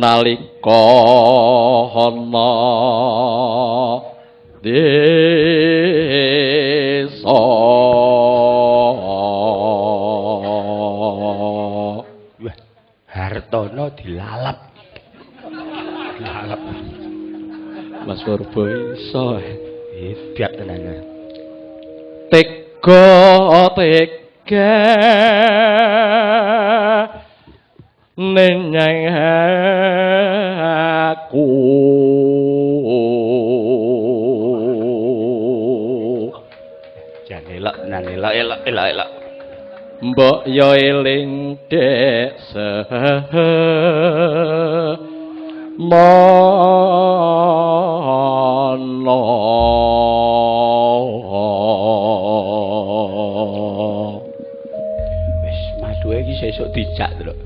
nalika ana desa wah hartana dilalap Mas Purba iso hebat tenan tega nenyang aku jan elok tenan elok mbok yo eling dek mono wis maduke iki sesuk dijak Truk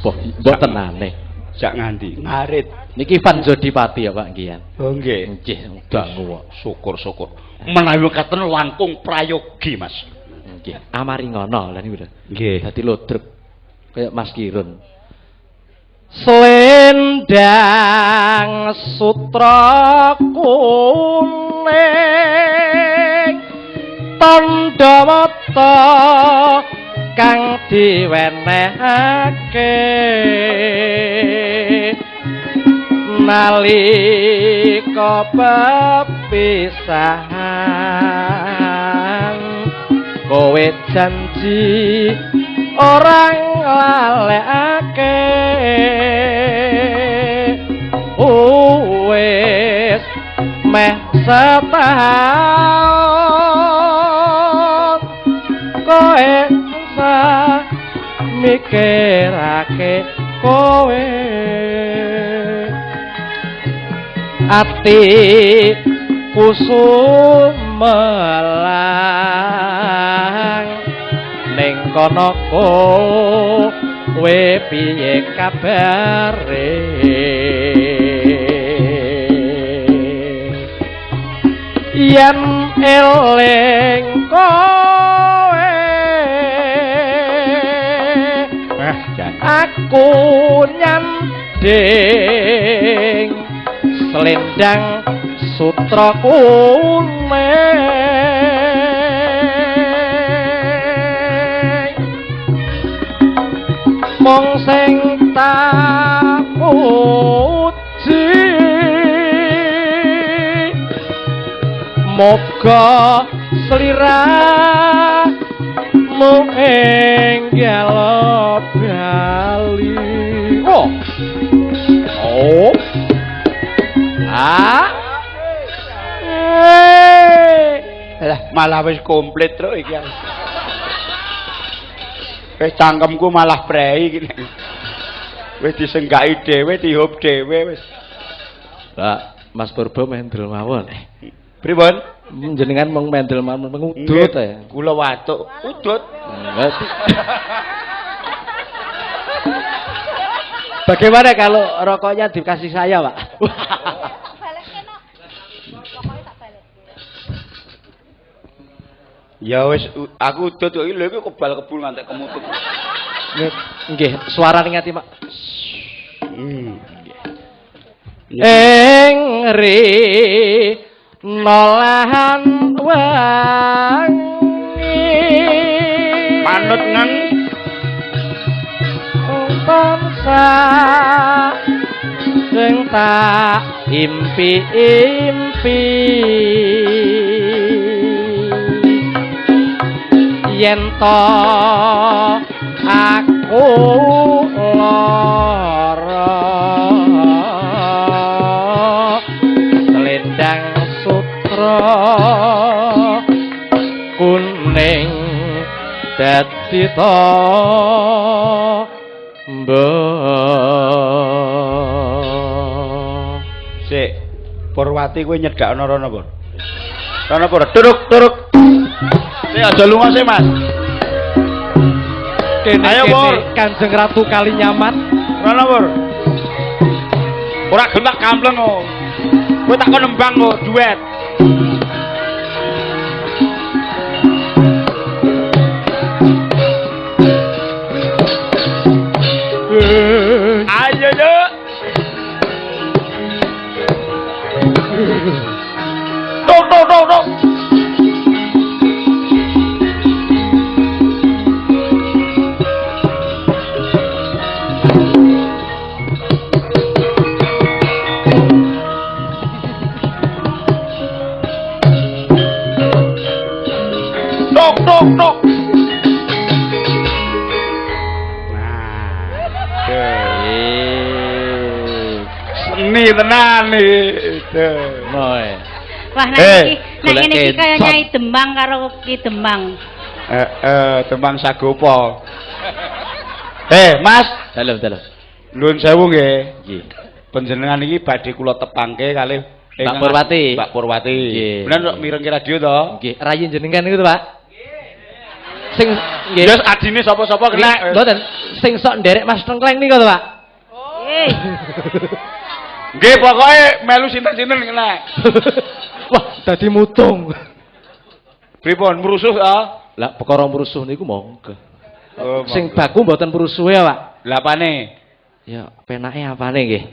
mbok tenane jak nganti ngarit niki Van Jodipati ya Pak Gian oh nggih dangu syukur menawi katen langkung prayogi Mas nggih amari ngono lha niku nggih dadi lodrek kaya Mas Kirun Selendang sutra kuning tandha mata kang diwenehake nalika pepisahan kowe janji orang lalekake wis meh setahun kowe mikirake kowe ati kusumelang ning kono kowe piye kabare yen eling kowe aku nyanding selendang sutra kuning mong sing tak puji moga sliramu enggal bali malah wis komplit Truk iki wis cangkemku malah prei iki wis disenggaki dhewe dihup dhewe wis Pak Mas Purba mendel mawon pripun jenengan mung mendel mawon ngudut ya kula watuk udut bagaimana kalau rokoknya dikasih saya Pak ya wis aku udut kok lho iki kebal kebul ngantek kemutut nggih suarane ngati Pak nggih ri nolahan wangi manut nang bangsa sing tak impi-impi yen to aku lara selendang sutra kuning dadi to sik Purwati kowe nyedakno rono Pur rono Pur turuk sik aja lunga sik Mas ayo Pur Kanjeng Ratu Kalinyamat rono Pur ora gelem kampleng kok kowe tak kon nembang kok duet ayo yo seni tenan iki. Moe. Wah, nek iki kaya Nyai Demang karo Ki Demang. Demang Sagopa. Mas, Dalem. nuwun sewu nggih. Nggih. Panjenengan iki badhe kula tepangke kalih Mbak Purwati. Mbak Purwati. Nggih. Bener kok mireng radio to? Nggih, rayi jenengan niku to, Pak? Sing nggih. Yes, adine sapa-sapa kena. Mboten, sing sok nderek Mas Tengkleng niku to, Pak? Nggih. Nggih, pokoke melu sinten-sinten kena. Wah, dadi mutung. Pripun mrusuh to? Lah perkara mrusuh niku monggo. Oh, Sing baku mboten mrusuhe ya, Pak. Lah apane? Ya, penake apane nggih?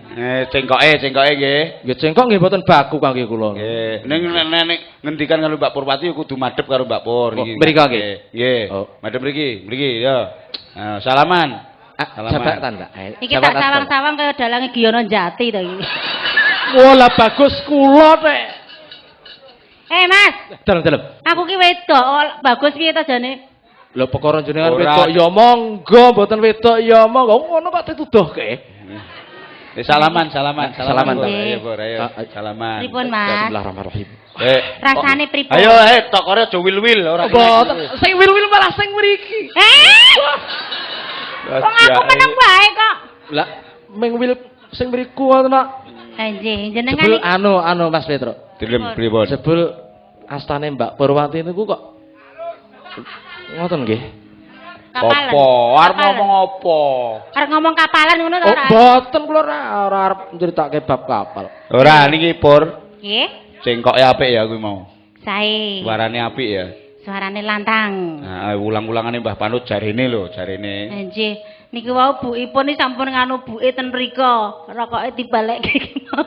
Cengkoke nggih. Nggih cengkok nggih mboten baku kangge kula. Nggih, ning ngendikan karo Mbak Purwati kudu madhep karo Mbak Pur iki. Mriki nggih. Nggih. Oh. Madhep mriki ya. Salaman. Jabatan, Pak. Iki tak sawang-sawang kaya dalange Giyono Jati to iki. Wah, lah bagus kula nek. Mas. Dalem. Aku ki wedok, bagus piye to jane? Lho perkara jenengan wedok ya monggo, mboten wedok ya monggo. Ngono kok dituduhke. Salaman. Nggih. Ayo, Bur, ayo. Salaman. Pripun, Mas? Bismillahirrahmanirrahim. Rasane pripun? Ayo, tokore aja wil-wil ora. Mboten, sing wil-wil malah sing mriki. Wong aku meneng wae kok. Lah, ming wil sing mriku ngoten kok. Nggih, jenengan Jebul iki anu Mas Petro. Dilem pripun? Jebul astane Mbak Purwati niku kok ngoten nggih. Apa? Arep ngomong apa? Arep ngomong kapalan ngono to ora? Mboten kula ora arep nyeritake bab kapal. Ora niki Pur. Nggih. Cengkoke apik ya kuwi mau. Sae. Suarane apik ya. Suarane lantang. Nah, ulang-ulangane Mbah Panut jarine lho, jarine. Nggih. Niki wau buipun iki sampun nganu buke ten mriko. Rokoke dibalekke iki mau.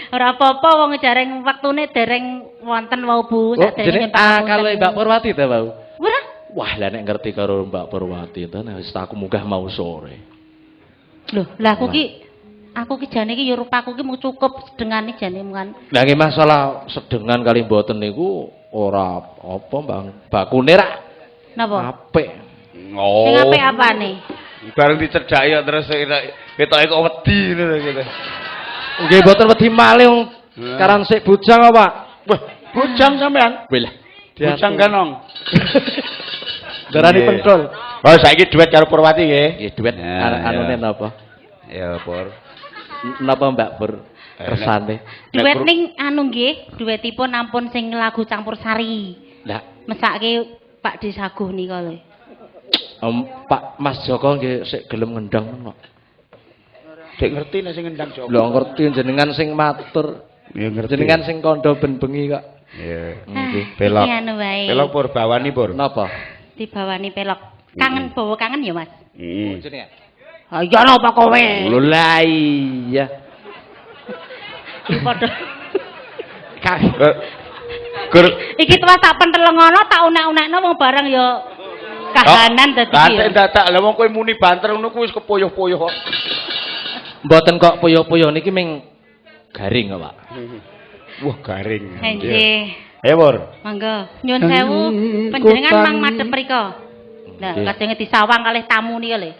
Ora apa-apa wong jareng wektune dereng wonten wau Bu Jenenge kalau Mbak Purwati ta, Bau? Ora. Wah, lah nek ngerti karo Mbak Purwati to wis aku munggah mau sore. Loh, lah aku ki jane iki ya rupaku ki mung cukup sedengane jane mungan. Lah nggih masalah sedengan kali mboten niku ora apa, Bang. Bakune rak Napa? apik. Oh. Sing apik apane? Bareng dicedhaki terus ketoke kok wedi ngono gitu. Nggih mboten wedi malih wong karan sik bujang apa, Pak? Wah, bujang sampean. Wih lah. Bujang kanong. Darani pentol. Oh, saiki duet karo Purwati nggih. Nggih duet anune napa? Ya, Pur. Napa Mbak Pur? Kersane. Duet ning anu nggih, duetipun ampun sing lagu campursari. Lah, Mesake Pak Desaguh nika lho. Pak Mas Joko nggih sik gelem ngendang kok. Dek ngerti nek sing ngendang Joko. Lho ngerti jenengan sing matur. Ya ngerti. Jenengan sing kandha ben bengi kok. Iya. Nggih. Pelok. Iki anu wae. Pelok Pur bawani Pur. Napa? Dibawani pelok. Kangen bawa kangen ya, Mas? Heeh. Jenengan. Ayo napa kowe? Lho lah iya. Iki padha. Gur Iki tuwa tak pentelengono tak unek-unekno wong bareng ya kahanan dadi. Tantek dadak lha wong kowe muni banter ngono kuwi wis kepoyoh-poyoh kok. Mboten kok poyo-poyo niki ming garing kok, Pak. Wah, garing. Nggih. Ayo Pur. Monggo. Nyun sewu panjenengan mang madhep mriko. Lah kadenge disawang kalih tamu niki lho.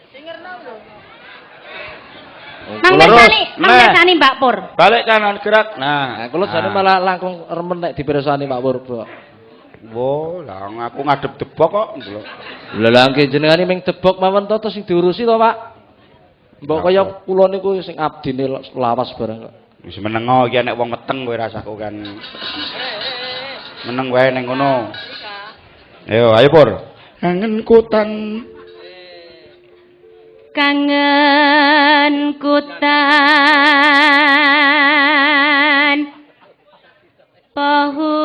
Mang Mbak Pur. Balik kanan gerak. Nah, Kula jane malah langkung remen nek dipirsani Pak Pur. Wo, lah aku ngadep debok kok. Lha lah nggih jenengan ming debok mawon to sing diurusi to, Pak. Mbok kaya kula niku sing abdine lawas bareng kok. Wis menengo iki nek wong meteng kowe rasaku kan. Meneng wae ning ngono. Ayo Pur. Kangenku Kangenku tan pahu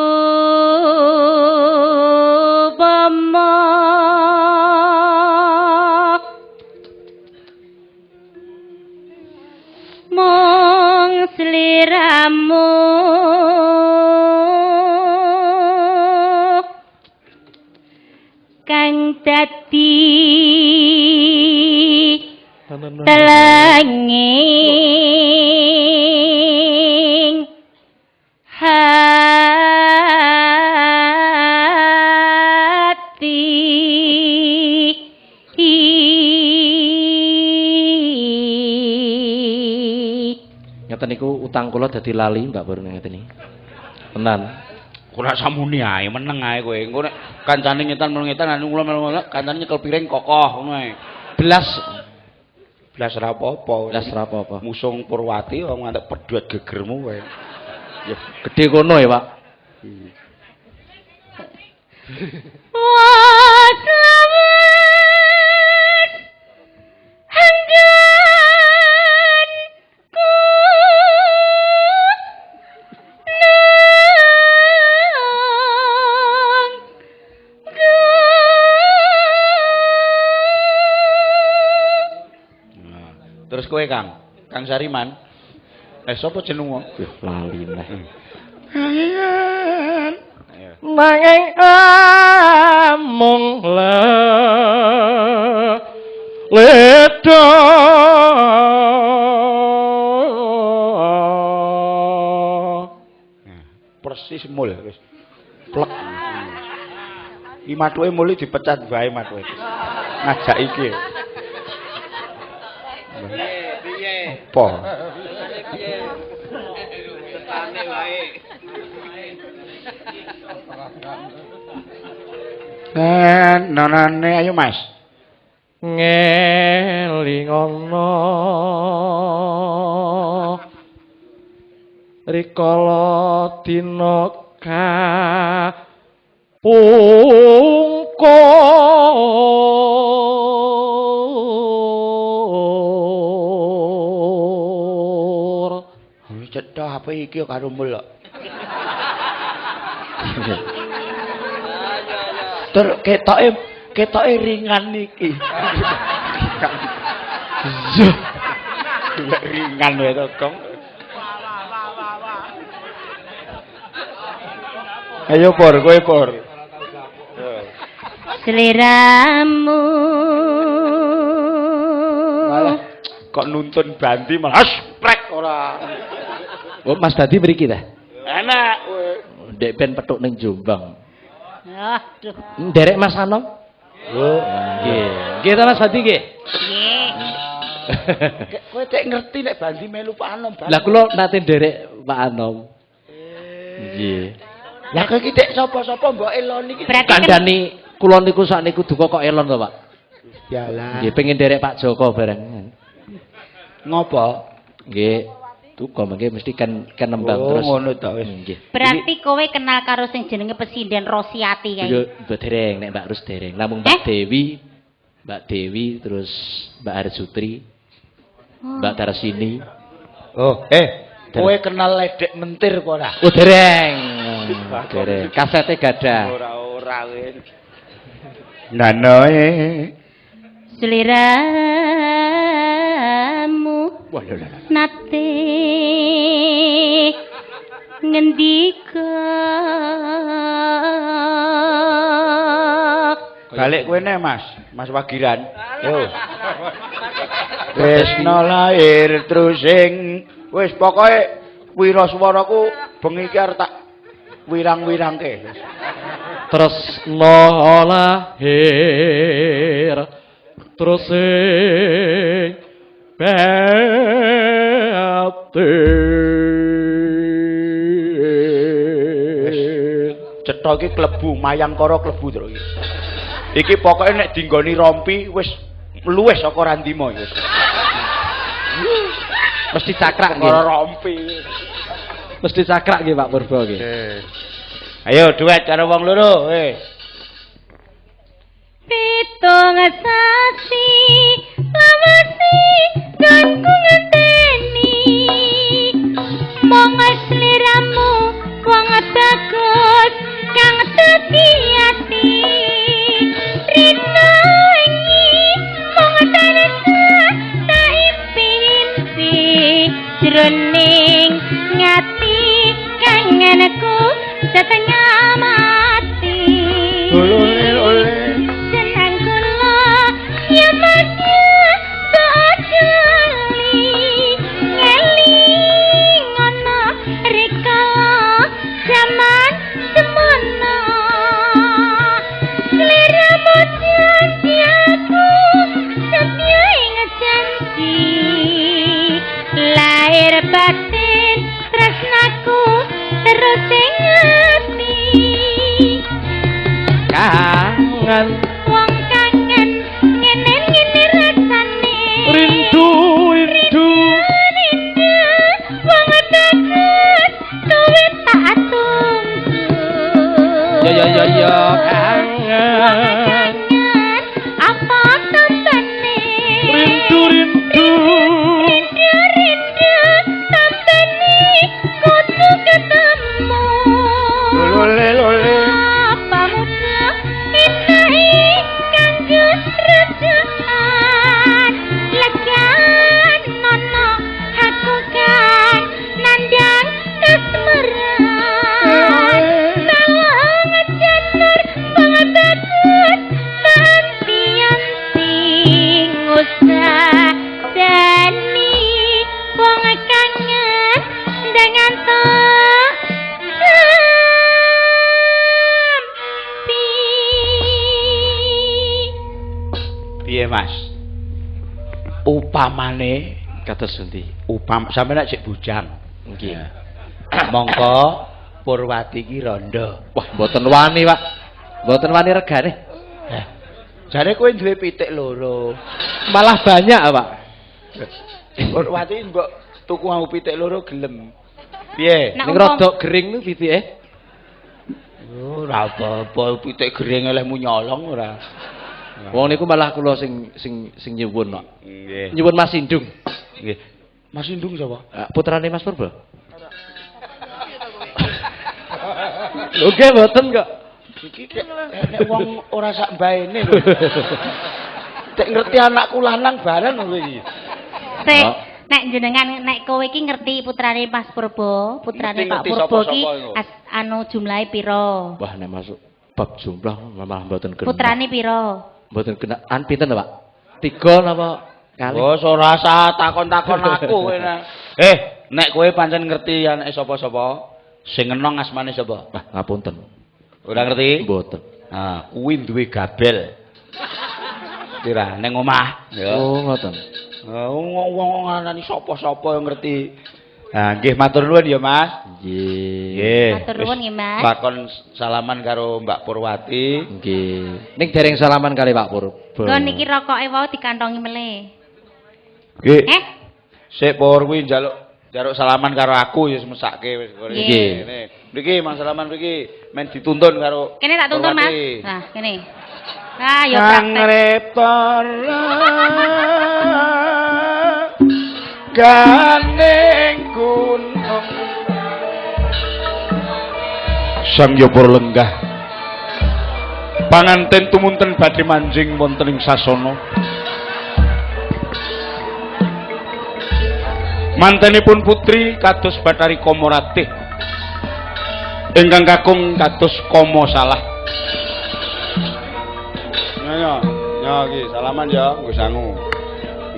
bomo mong sliramu kang dadi telenging hati ngeten niku utang kula dadi lali Mbak Pur ngeten iki. Tenan. Ora samuni ae meneng ae kowe. Engko nek kancane ngetan ngetan anu kula kancane nyekel piring kokoh ngono ae. Belas Ora apa-apa. belas ora apa-apa. Musung Purwati wong ngantek pedhot gegermu kowe. Ya gedhe kono ya, Pak. Terus kowe Kang Sariman. Sapa jenengmu? Lali neh. Ayo. Nanging amung ledo Persis mul wis. Plek. Iki mathuke muli dipecat bae mathuke. Ngajak iki. Apa? Nonane ayo Mas. Ngelingono rikala dina kapungkur. Cetha apa iki karo mul kok. Ter ketoke ringan iki. Ringan wae to, Kong. Ayo Por, kowe Por. Seliramu Malah kok nuntun Banti malah sprek ora. Oh, Mas Dadi mriki ta? Enak kowe. Ndek ben petuk ning Jombang. Aduh. Nderek Mas Anom? Oh, Nggih. Nggih ta Mas Dadi nggih? Nggih. kowe tek ngerti nek Banti melu Pak Anom. Lah kula nate nderek Pak Anom. Nggih. Lah kowe iki tek sapa-sapa mbok eloni iki. Berarti kan Kandhani kula niku sakniku duka kok elon to, Pak. Jalan. Nggih pengen nderek Pak Joko bareng. Ngopo? Nggih. Duka mengke mesti kan nembang Oh, terus. ngono ta wis. Nggih. berarti kowe kenal karo sing jenenge Presiden Rosiati kae. Yo mbok dereng nek Mbak Rus dereng. Namung Mbak Dewi terus Mbak Arsutri, Mbak Tarsini. Oh, kowe kenal Ledek Mentir apa ora? Oh dereng. Dereng. Kasete gadah. Ora kowe. Nanoe. Seliramu Wah lho lho. nate ngendika Balik kowe ne, Mas Wagiran. Yo. Tresna lair terus sing wis pokoke wiraswaraku bengi iki arep tak wirang-wirangke. Terus lahir terus sing Cetha iki klebu Mayangkara klebu terus iki. Iki pokoke nek dinggoni rompi wis luwih saka Randima wis. mesti cakrak nggih. Karo rompi. Mesti cakrak nggih Pak Purba nggih. Ayo duet karo wong loro, pitung sasi lawasi kanggo ngenteni mong sliramu wong bagus kang setiati rina iki mong taresa tak impi-impi jroning ngati kangenku setengah mati senang kula ya masya sojali ngeling ana rikala zaman semono seliramu janji aku setia ing janji lahir batin sing ati kangen wong kangen ngene rasane rindu wong takut kowe tak tunggu ya kangen apa tampane rindu tampane kudu ketemu Lole. apa mudah inahi kanggo rejaan legan nono aku kan nandang kasmaran bawang janur banget takut tampian sing usah dani wong kangen dengan Piye Mas? Upamane kados pundi sampe nek sik bujang. nggih Mongko Purwati ki rondo. wah mboten wani Pak mboten wani regane Jare kowe duwe pitik loro. malah banyak Pak Purwati mbok tuku aku pitik loro gelem. Piye? ning rada gering niku pitike Ora apa-apa pitik gering elehmu nyolong ora. wong niku malah kula sing nyuwun kok Nggih. nyuwun Mas Indung Nggih. Mas Indung sapa? putrane Mas Purba lho nggih mboten kok Iki nek wong ora sak mbaene lho. Tek ngerti anakku lanang bareng kowe iki. Sik, Oh. nek jenengan nek kowe iki ngerti putrane Mas Purba, putrane Pak Ngerti Purba sapa-sapa iki iku? anu jumlahe pira? wah nek masuk bab jumlah malah mboten kena Putrane pira? mboten kena an pinten Pak 3 napa kali Oh, ora usah takon-takon aku kowe. Nek kowe pancen ngerti anake sapa-sapa, sing enong asmane sapa? wah ngapunten Ora ngerti? mboten Nah, kuwi duwe gabel. Kira ning omah. Ya. oh ngoten Wong ngarani sapa-sapa yang ngerti. Nah, nggih matur nuwun ya, Mas. nggih Nggih. Matur nuwun nggih, Mas. Bakon salaman karo Mbak Purwati. nggih ning dereng salaman kali Pak Purba Nggo niki rokoke wau dikantongi meleh. Nggih. Eh, Sik Pur kuwi njaluk salaman karo aku ya mesake wis. Nggih. Ngene. Mriki Mas salaman mriki men dituntun karo kene tak tuntun, Mas. Purwati. Nah, kene. Ah, ya Kang praktek. repara ganing gunung Sang Yopur lenggah panganten tumunten badhe manjing wonten ing sasana mantenipun putri kados Bathari Komoratih ingkang kakung kados Komo Salah. Ya, iki salaman ya, nggo sangu.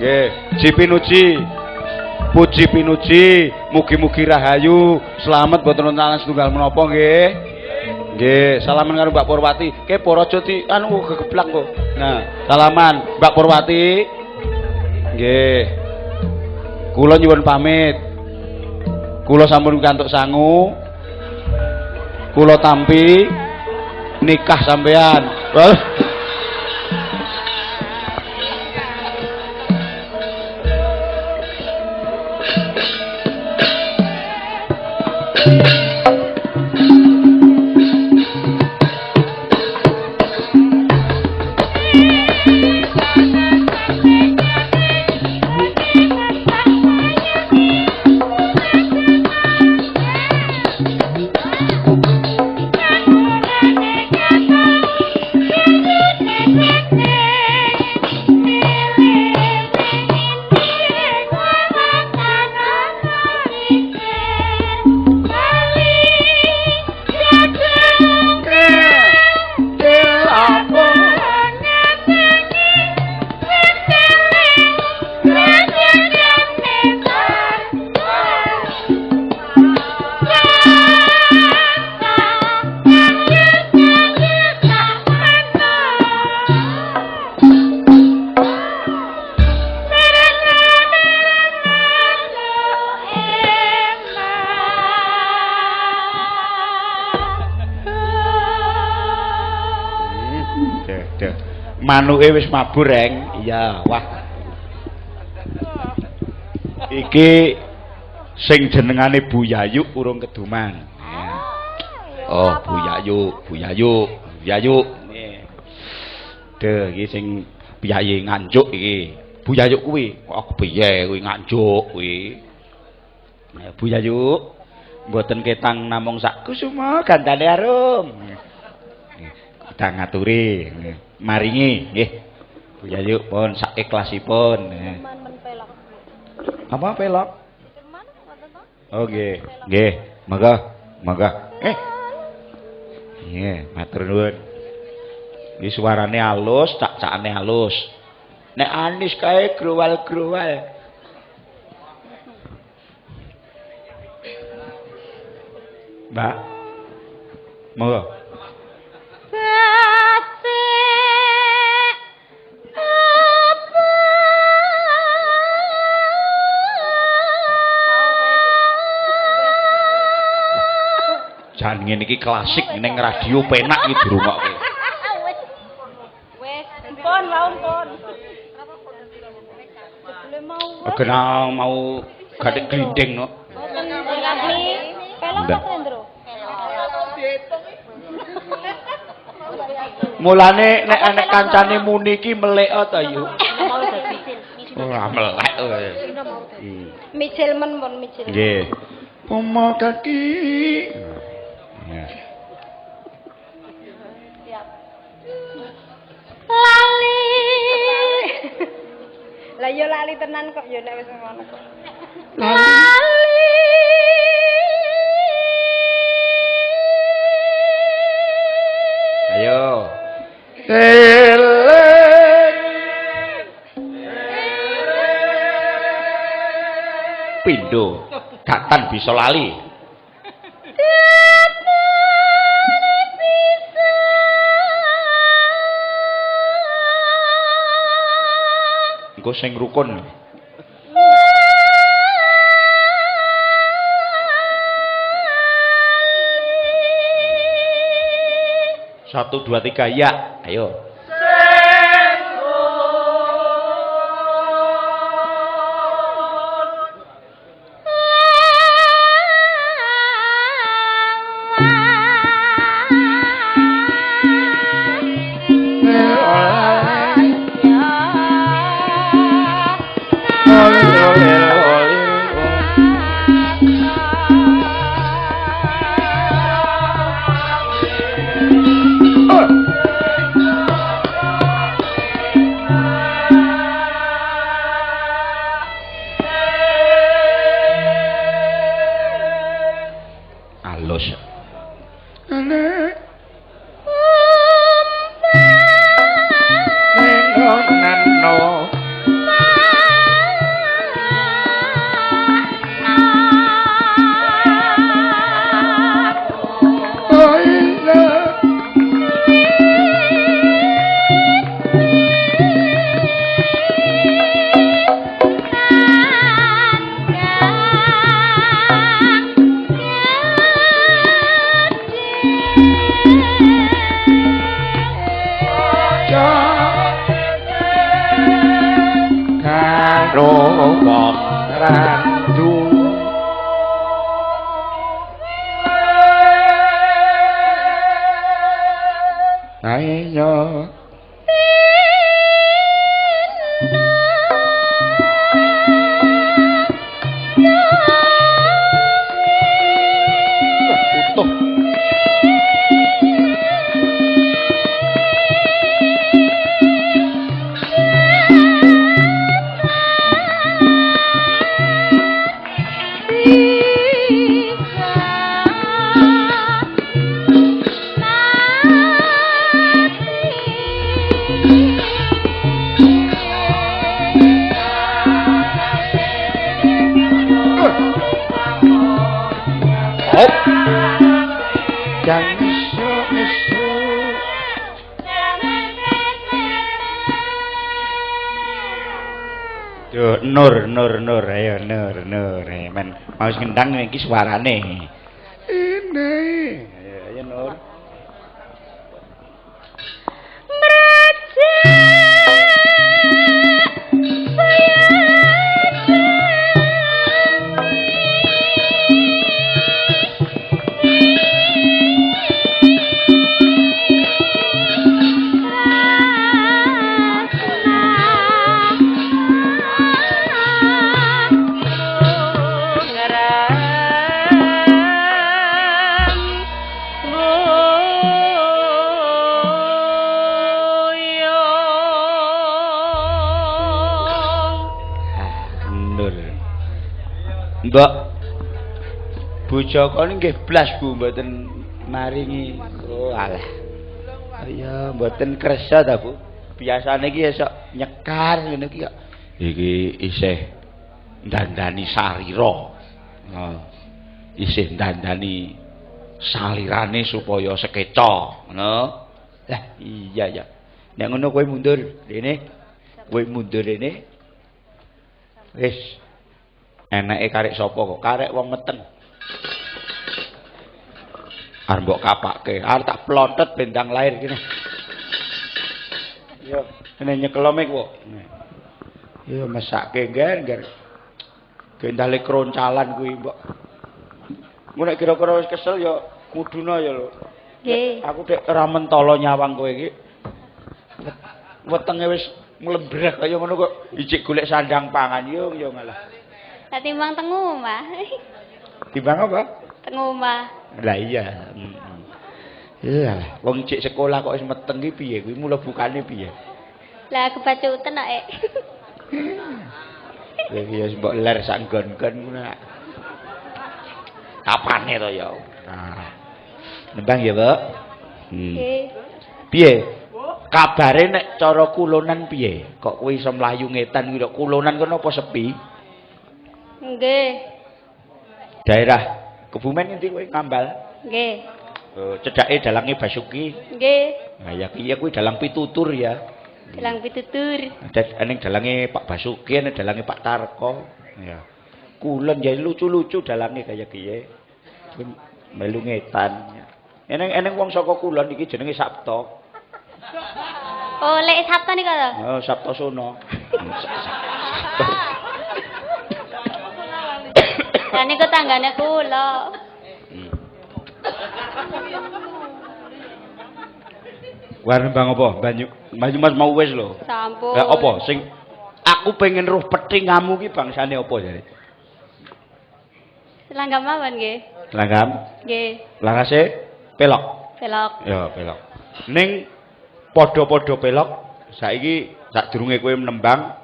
Nggih, Jipinuji. Puji pinuji, mugi-mugi rahayu, selamat boten wonten setunggal menapa nggih. Nggih, salaman karo Mbak Purwati. Ke para aja di anu gegeblak kok. Nah, salaman Mbak Purwati. Nggih. Kula nyuwun pamit. Kula sampun kantuk sangu. Kula tampi nikah sampean. Bali Manuke wis mabur, Reng. Iya, wah. Iki sing jenengane Bu Yayu urung keduman. Oh, Bu Yayu. Nggih. Deh, iki sing piyayi nganjuk iki. Bu Yayu kuwi, kok piye kuwi nganjuk kuwi. Bu Yayu, mboten ketang namung sak kusuma gandane arum. Kita ngaturi, maringi nggih. Bu Yayu pun sak ikhlasipun. Apa pelok? Oh nggih, monggo. Nggih, matur nuwun. Iki suarane halus, cak-cakane halus. Nek Anis kae growal-growal. Mbak. Monggo. Jan ngene iki klasik ning radio penak iki dirungokke. Wes, pun laun pun. Kena mau gatek glinding no. Mboten ngami pelok apa Ndro? Mulane nek anek kancane muni iki melek ta yu. Ora melek kowe. Micil men pun micil. Nggih. Pomo kaki. Ya. Lali. Lah yo lali tenan kok yo nek wis ngono kok. Lali. Ayo. Eling. Pindho, gatan bisa lali. Engko sing rukun. Satu, dua, tiga, ya. Ayo. Nur ayo nur men mau ngendang iki suarane ini ayo nur Mbok bojo kon nggih blas Bu mboten maringi. Oh alah. Ya mboten kersa ta Bu. Biasane iki esuk nyekar ngene iki kok. Iki isih ndandani sarira. Oh. Isih ndandani salirane supaya sekeca, ngono. Lah iya ya. Nek ngono kowe mundur rene. Kowe mundur rene. Wis. Enake karek sapa kok? Karek wong meteng. Arep mbok kapake, arep tak plotet bendang lahir kene. Yo, kene nyekelome kok. Yo mesake ngger. Gendale kroncalan kuwi mbok. Mun nek kira-kira wis kesel ya kuduna ya lho. Nggih. Aku dek ora mentolo nyawang kowe iki. Wetenge wis mlebrek kaya ngono kok ijik golek sandang pangan yo ngalah. Lah timbang teng omah. Timbang apa? Teng omah. Lah iya. Iya, wong ijik sekolah kok wis meteng iki piye kuwi mula bukane piye? Lah kebacuten kok. Ya wis mbok ler sak nggon-nggon ngono. Kapane to ya. Nah. Nembang ya, Pak. Nggih. Piye? Kabare nek cara kulonan piye? Kok kowe iso mlayu ngetan kuwi kok kulonan kono apa sepi? Nggih. Daerah Kebumen endi kowe ngambal? Nggih. Oh, cedake dalange Basuki. Nggih. Nah, ya kuwi kuwi dalang pitutur ya. Dalang pitutur. Ada ning dalange Pak Basuki, ning dalange Pak Tarko. Ya. Kulon ya lucu-lucu dalange kaya kiye. Melu ngetan. Eneng wong saka kulon iki jenenge Sabto. Oh, lek Sabto nika to? Oh, Sabto Sono. Lah niku tanggane kula. Warna bang apa? Banyu Mas mau wis lho. Sampun. Lah apa sing aku pengen roh petingamu ki bangsane apa jare? Langgam mawon nggih. Langgam? Nggih. Langase pelok. Pelok. Ya, pelok. Ning padha-padha pelok, saiki sadurunge kowe menembang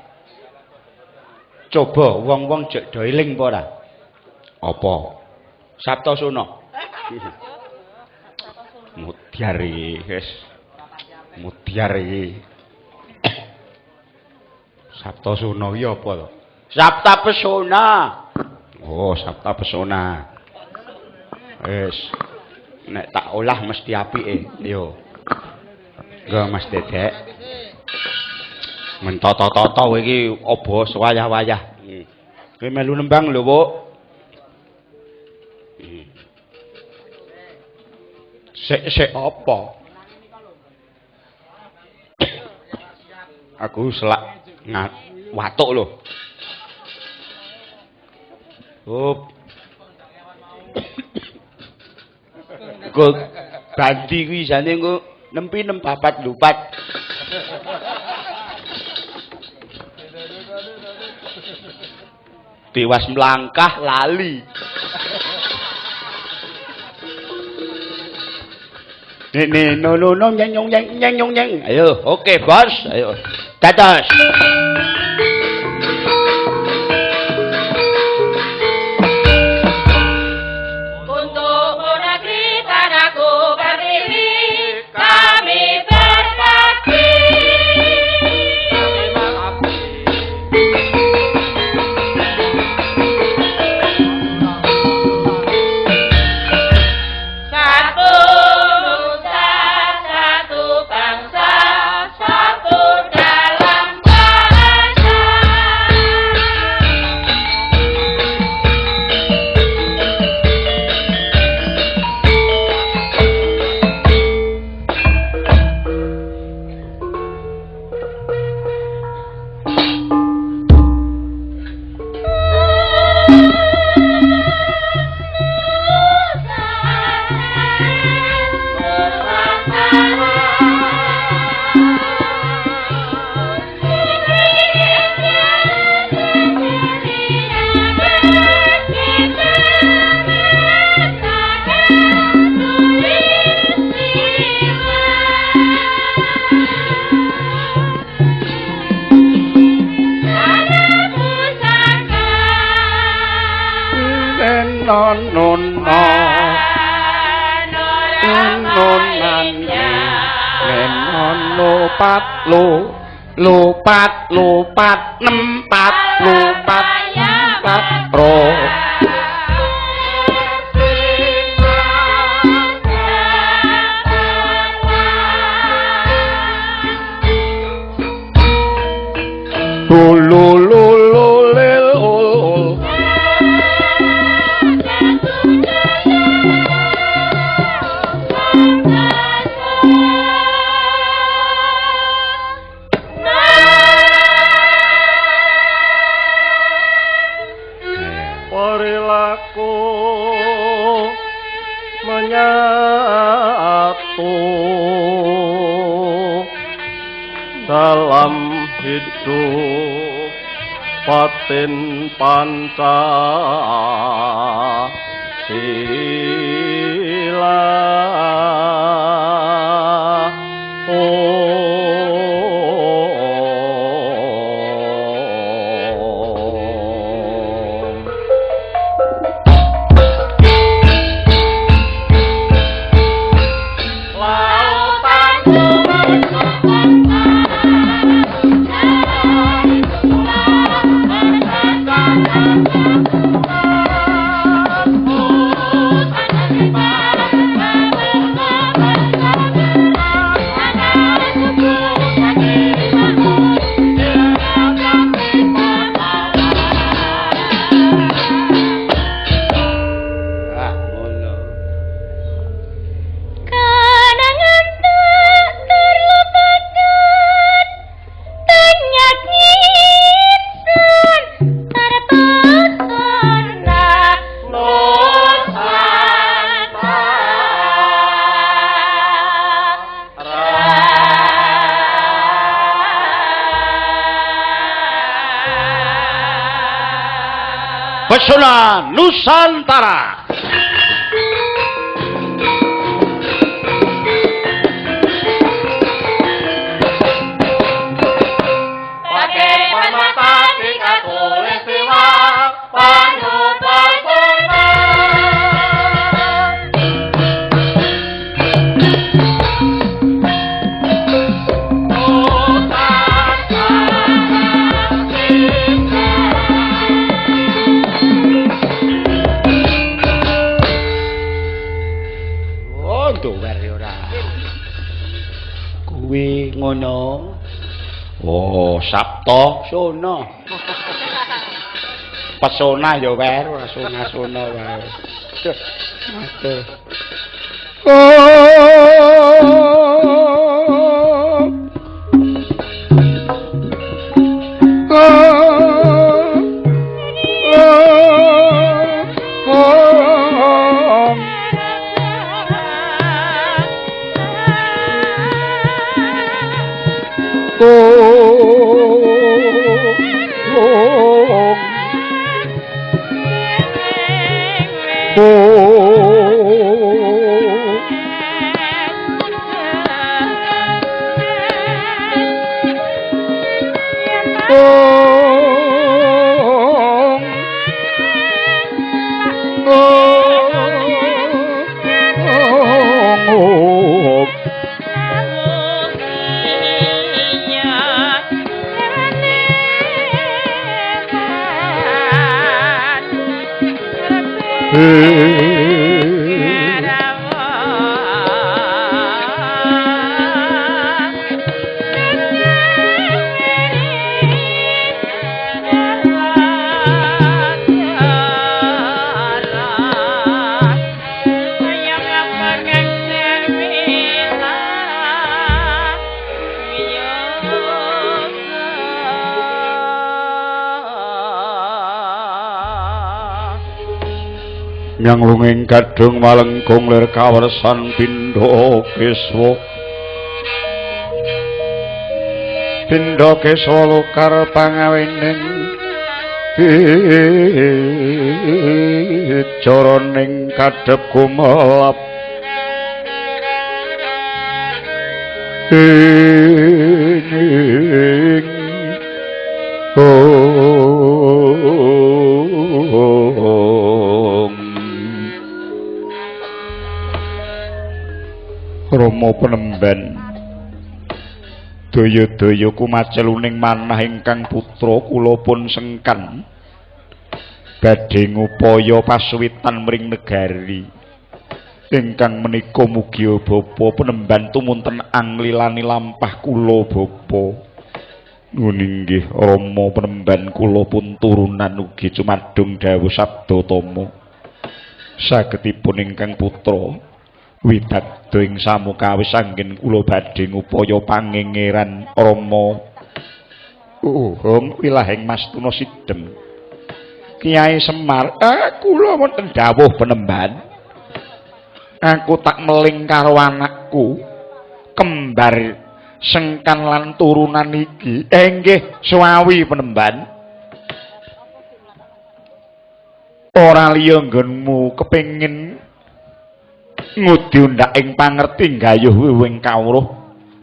coba wong-wong jek do eling apa ora? Apa? Sabto Sono. Mudyar iki, wis. Mudyar iki. Sabto Sono iki apa to? Sabta Pesona. Oh, Sabta Pesona. Wis. Nek tak olah mesti apike. Yo. Nggo Mas Dedek. Mentoto-toto kowe iki aba wayah-wayah. Kowe melu nembang lho, Bu. Sik apa? Aku selak watuk lho. Oh. Kok bandi kuwi jane engko nempi nempapat lupat. Dewas melangkah lali. Nih, no, nyeng. Ayo, oke, bos. Ayo, dados. Satu bangsa, satu dalam lupat nempat lupat pro perilaku menyatu dalam hidup batin Pancasila. Pesona Nusantara. Pakai permata tiga tulis siwa panu pesona. Kuwi ngono. Oh, Sabto Sona. Pesona ya wae ora sona-sona wae. Matur. Nyanglunging kadung malengkung lir kawersan pindha keswa. Pindha keswa lukar pangawening jaraning kadhep kumelap. Rama Penemban Daya-daya kumaceluning manah ingkang putra kula pun sengken badhe ngupaya pasuwitan mring negari ingkang menika mugi bapa penemban tumunten anglilani lampah kula bapa nuninggih Rama penemban kula pun turunan ugi cumadung dawuh sabda tama sagedipun ingkang putra widadda ing samukawis anggen kula badhe ngupaya pangengeran Rama wilahing Mastuna Sidhem Kyai Semar kula wonten dawuh penemban aku tak meling karo anakku kembar sengkan lan turunan iki nggih suawi penemban ora liya nggonmu kepengin ngudi undak ing pangerti gayuh wiwing kawruh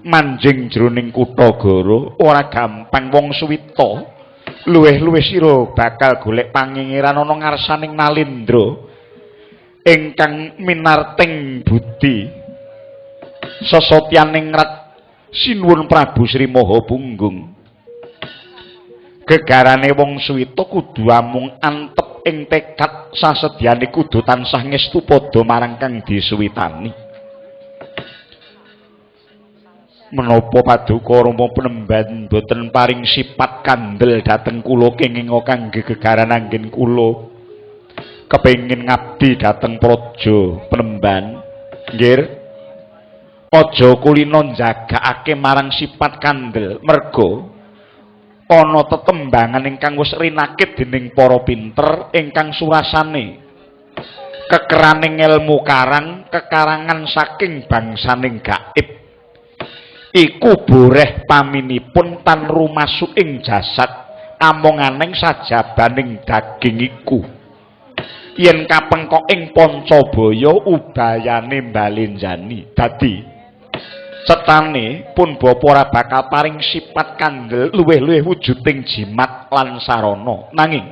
manjing jroning kutha Goro ora gampang wong suwita luwih-luwih sira bakal golek pangingiran ana ngarsaning Nalendra ingkang minarting budi sesotyaning rat sinuwun Prabu Sri Mahapunggung gegarane wong suwita kudu amung antep ing tekad sasedyane kudu tansah ngestu padha marang kang disuwitani menapa paduka Rama penemban boten paring sifat kandel dhateng kula kenging kangge gegaran anggen kula kepengin ngabdi dhateng praja penemban nggih aja kulina njagakake marang sifat kandel merga ana tetembangan ingkang wis rinakit dening para pinter ingkang surasane kekeraning ilmu karang kekarangan saking bangsaning gaib iku boreh paminipun tan rumasuk ing jasad amonganing sajabaning daging iku yen kapengkok ing Pancabaya ubayane mbalenjani dadi cetane pun bapa ora bakal paring sifat kandel luwih-luwih wujuding jimat lan sarana nanging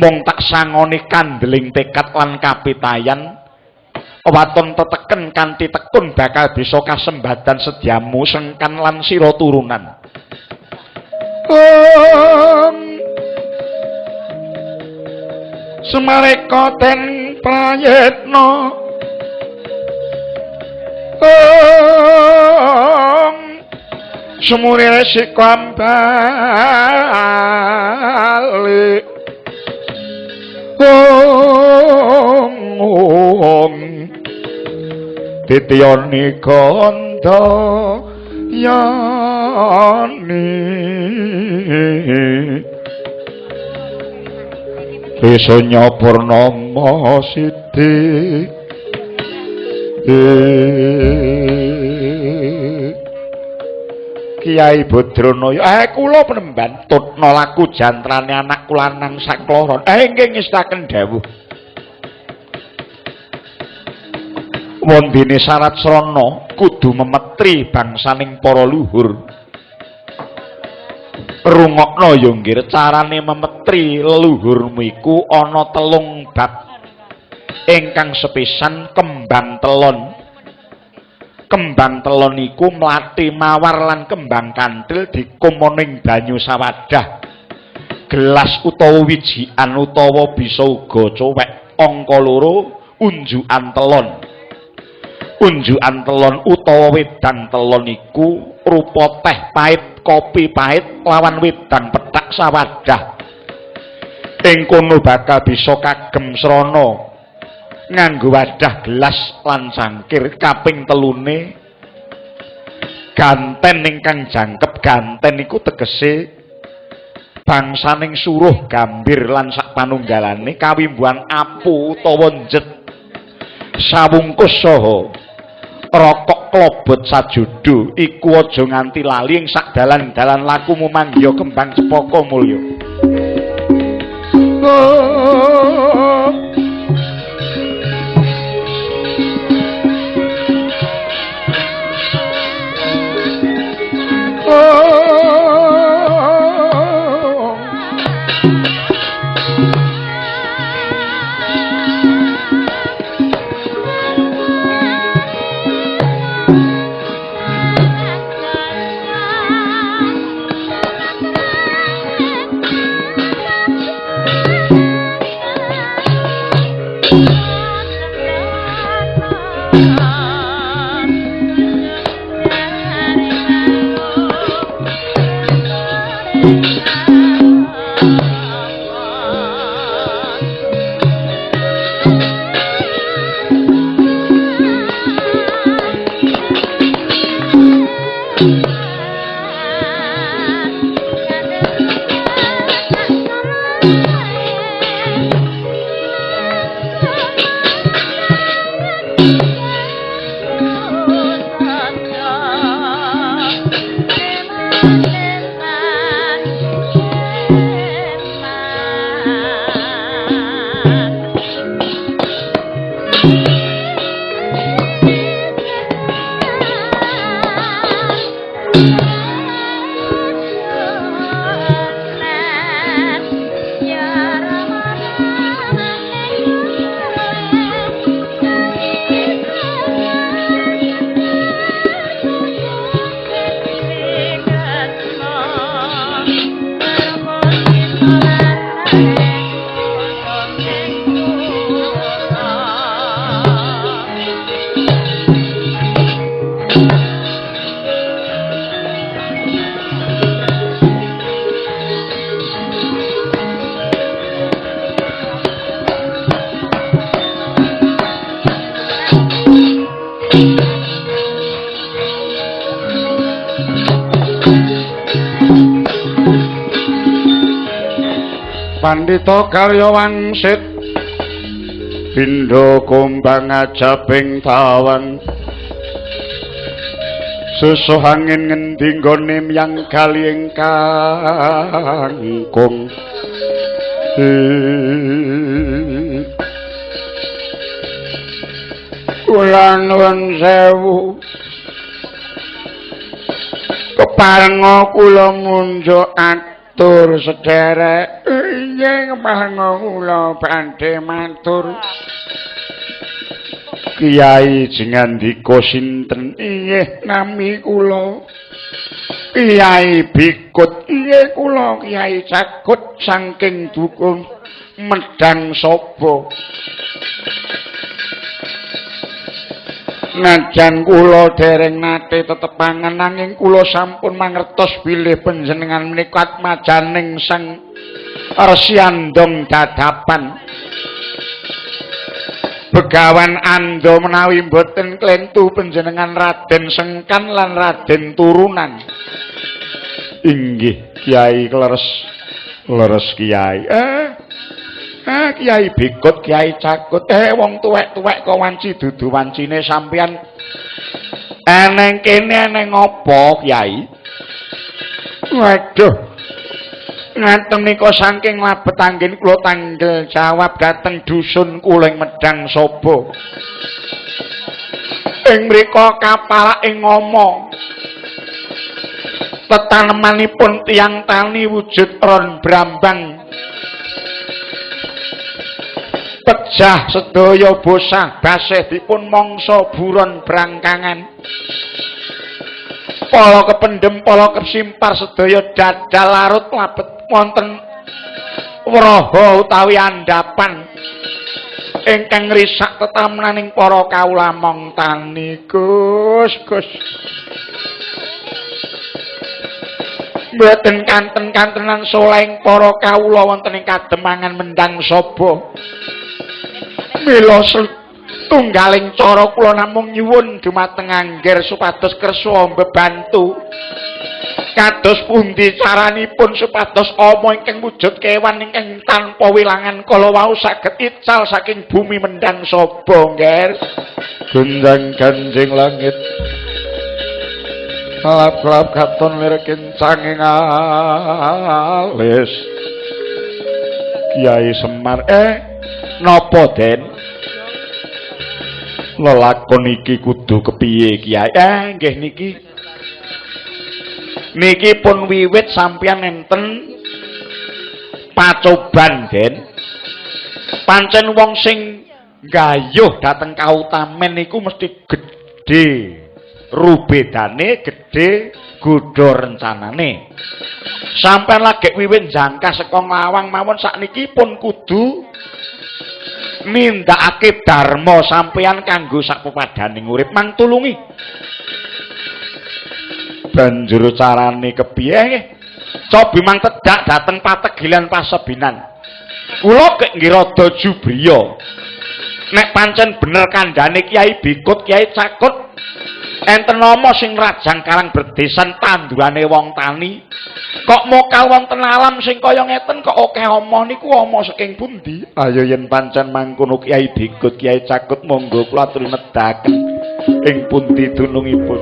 mung tak sangone kandeling tekad lan kapitayan waton teteken kanthi tekun bakal bisa kasembadan sedyamu sengkan lan sira turunan Sumareka ten prayetna sumurire sikambali titiyani kanda yani Bisanya Purnama Siti Kiai Badranaya kula penemban tutna laku jantrane anak lanang sakloron nggih ngestaken dawuh wondene syarat srana kudu memetri bangsaning para luhur rungokno ya nggih carane memetri leluhurmu iku ana 3 bab ingkang sepisan kembang telon iku mlati mawar lan kembang kantil dikumoning banyu sawadah gelas utawa wijian utawa bisa uga cowek angka 2 unjukan telon utawa wedang telon iku rupa teh pahit kopi pahit lawan wedang petak sawadah ing kono bakal bisa kagem srana nganggo wadah gelas lan cangkir kaping 3 ganten ingkang jangkep ganten iku tegese bangsaning suruh gambir lan sak panunggalane kawimbuhan apu utawa njet sawungkus saha rokok klobot sajudu iku aja nganti lali ing sak dalan-dalan lakumu mangya kembang cepaka mulya Pandhita karya wangsit pindha kumbang ajabing tawang susuh angin ngendi nggone miyang kali ingkang kung kula nuwun sewu keparenga kula munjuk atur sederek ing keparenga kula badhe matur Kiai jengandika sinten inggih nami kula Kiai Bikut inggih kula Kiai Cagut saking dukun Medang Saba Najan kula dereng nate tetepangan nanging kula sampun mangertos bilih panjenengan menika majaning Sang Resyandong dadapan Begawan anda menawi mboten klentu panjenengan Raden Sengkan lan Raden Turunan inggih Kiai leres Kiai Kiai Bikut Kiai Cagut wong tuwek-tuwek kok wanci dudu wancine sampeyan eneng kene eneng apa Kiai waduh ngaten nika saking labet anggen kula tanggel jawab dhateng dusun Kuling Medang Saba ing mriku kapalake ngomong tetanemanipun tiyang tani wujud ron brambang pejah sedaya bosah basih dipun mangsa buron brangkangan pala kependhem pala kesimpar sedaya dadal larut labet wonten wraha utawi andhapan ingkang ngrisak tetamenaning para kawula mong tani Gus mboten kanten-kantenan soleng para kawula wonten ing Kademangan Mendang Saba mila tunggaling cara kula namung nyuwun dumateng Angger supados kersa mbebantu kados pundi caranipun supados ama ingkang wujud kewan ingkang tanpa wilangan kala wau saged ical saking bumi Mendang Saba Ngger gendang ganjing langit lap-lap katon lirikin canging alis Kiai Semar napa Den lelakon iki kudu kepiye Kiai nggih niki pun wiwit sampeyan enten pacoban Den pancen wong sing gayuh dhateng kautamen niku mesti gedhe rubedane gedhe godha rencanane sampeyan lagi wiwit jangka saka Lawang mawon sakniki pun kudu nindakake dharma sampeyan kanggo sak pepadaning urip mang tulungi. Banjur carane kepiye nggih? Cobi mang tedak dateng Pategilan Pasebinan. Kula kek nggih rada jubriya. Nek pancen bener kandhane Kyai Bikut Kyai Cakut enten nama sing rajang Karang Berdesan tandurane wong tani. Kok mokal wonten alam sing kaya ngeten kok akeh ama niku ama saking pundi? Ayo yen pancen mangkono Kyai Bikut Kyai Cakut monggo kula aturi nedahaken ing pundi dunungipun.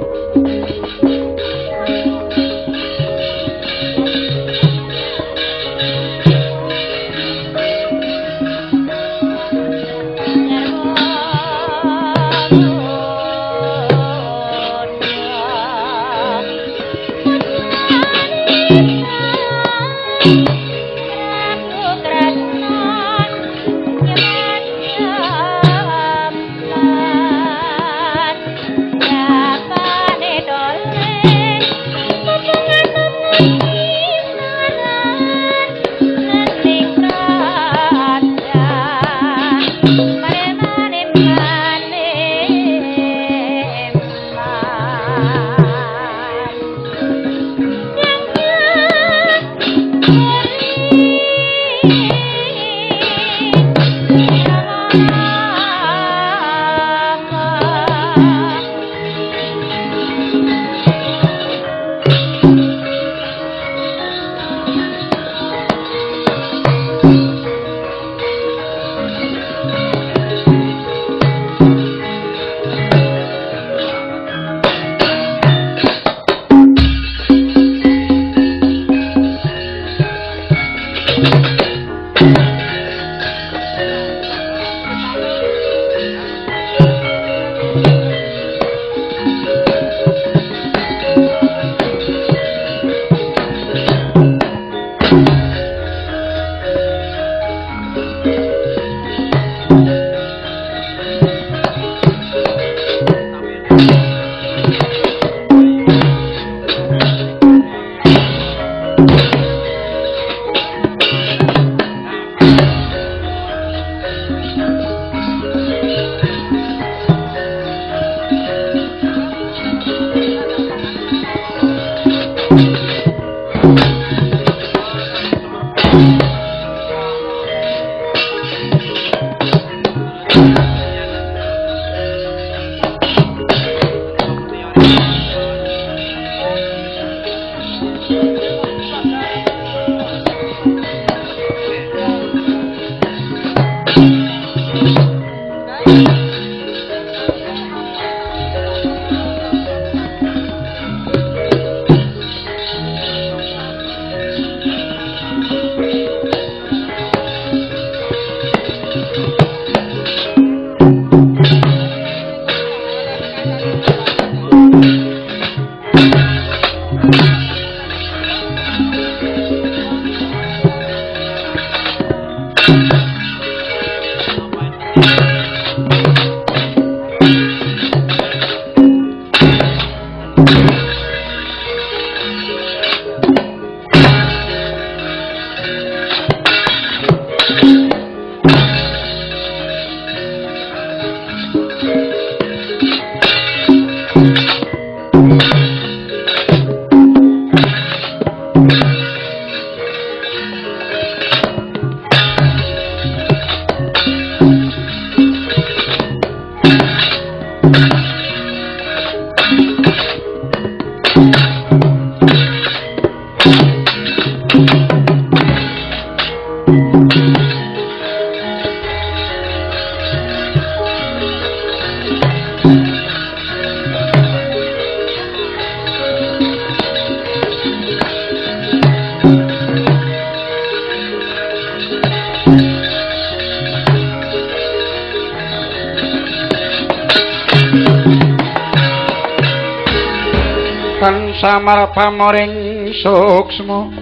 Samar pamoring suksma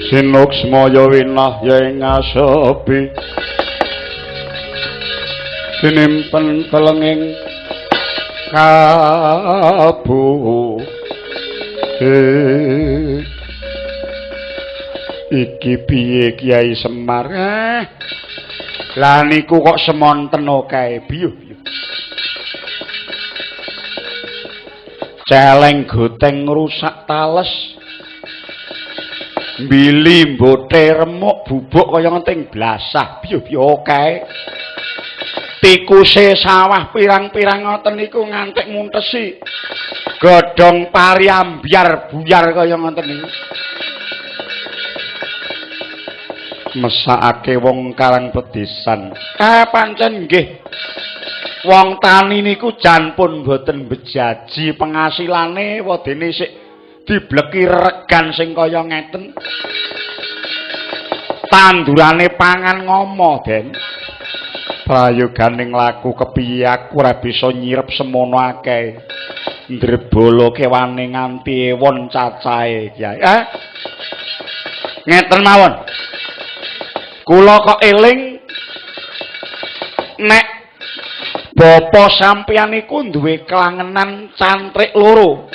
sinuksma ya winah ya ing asepi sinimpen telenging kabu iki piye Kyai Semar Lah niku kok semonten kae biyuh-biyuh. Celeng goteng rusak tales. Mbili mbote remuk bubuk kaya ngenting blasah biyuh-biyuh kae. Tikuse sawah pirang-pirang ngoten niku ngantek muntesi. Godhong pari ambyar buyar kaya ngoten niku. Mesakake wong Karang Pedisan. Pancen nggih. Wong tani niku jan pun boten bejaji pengasilane wadene sik dibleki regan sing kaya ngeten. Tandurane pangan ngomo, Den. Prayoganing laku kepiye aku ora bisa nyirep semono akeh. Ndrebolo kewane nganti ewon cacahe, Kyai. Ngeten mawon. Kula kok eling nek bapa sampeyan iku duwe kelangenan cantrik loro.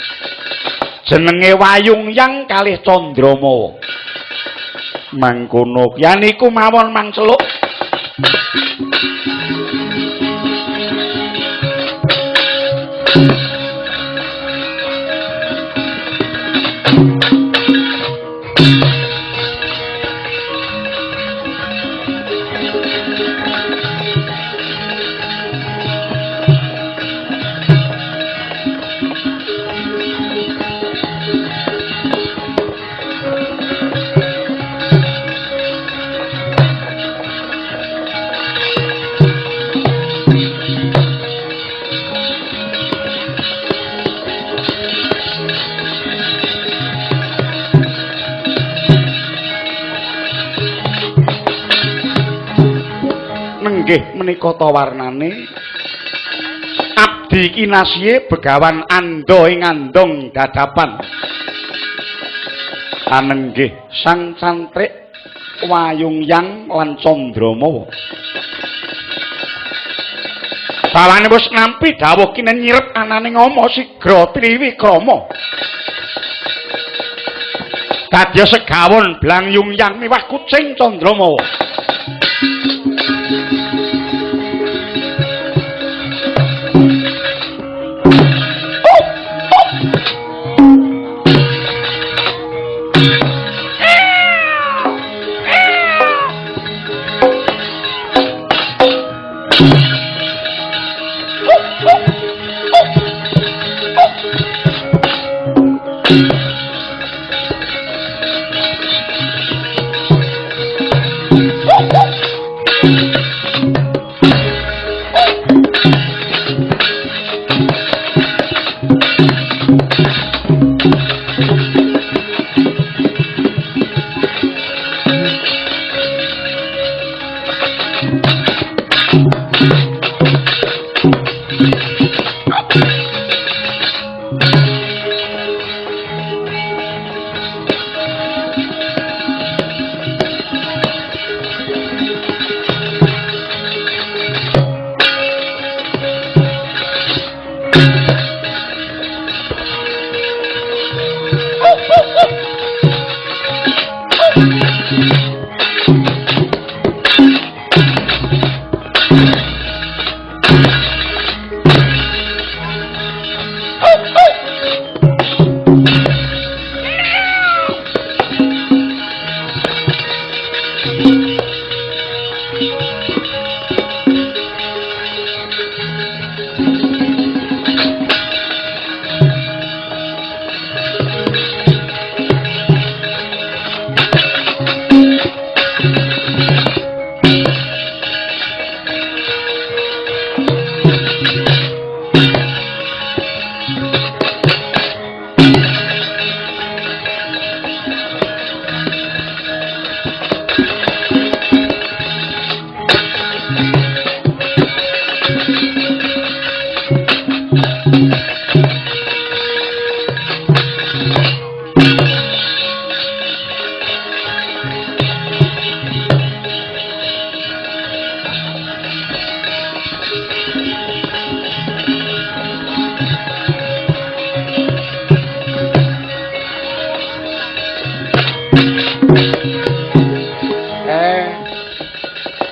Jenenge Wayungyang kalih Candramawa. Mangkono ya niku mawon Mang Celuk. Nggih menika ta warnane abdi kinasihe begawan ando ing andong dadapan anenggih sang cantrik Wayungyang lan Candramawa bawane wis nampi dawuh kinen nyirep anane ngama sigra triwikrama dadya segawon blang Yungyang miwah kucing Candramawa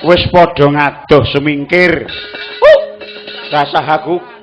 Wis padha ngadoh semingkir. Rasah aku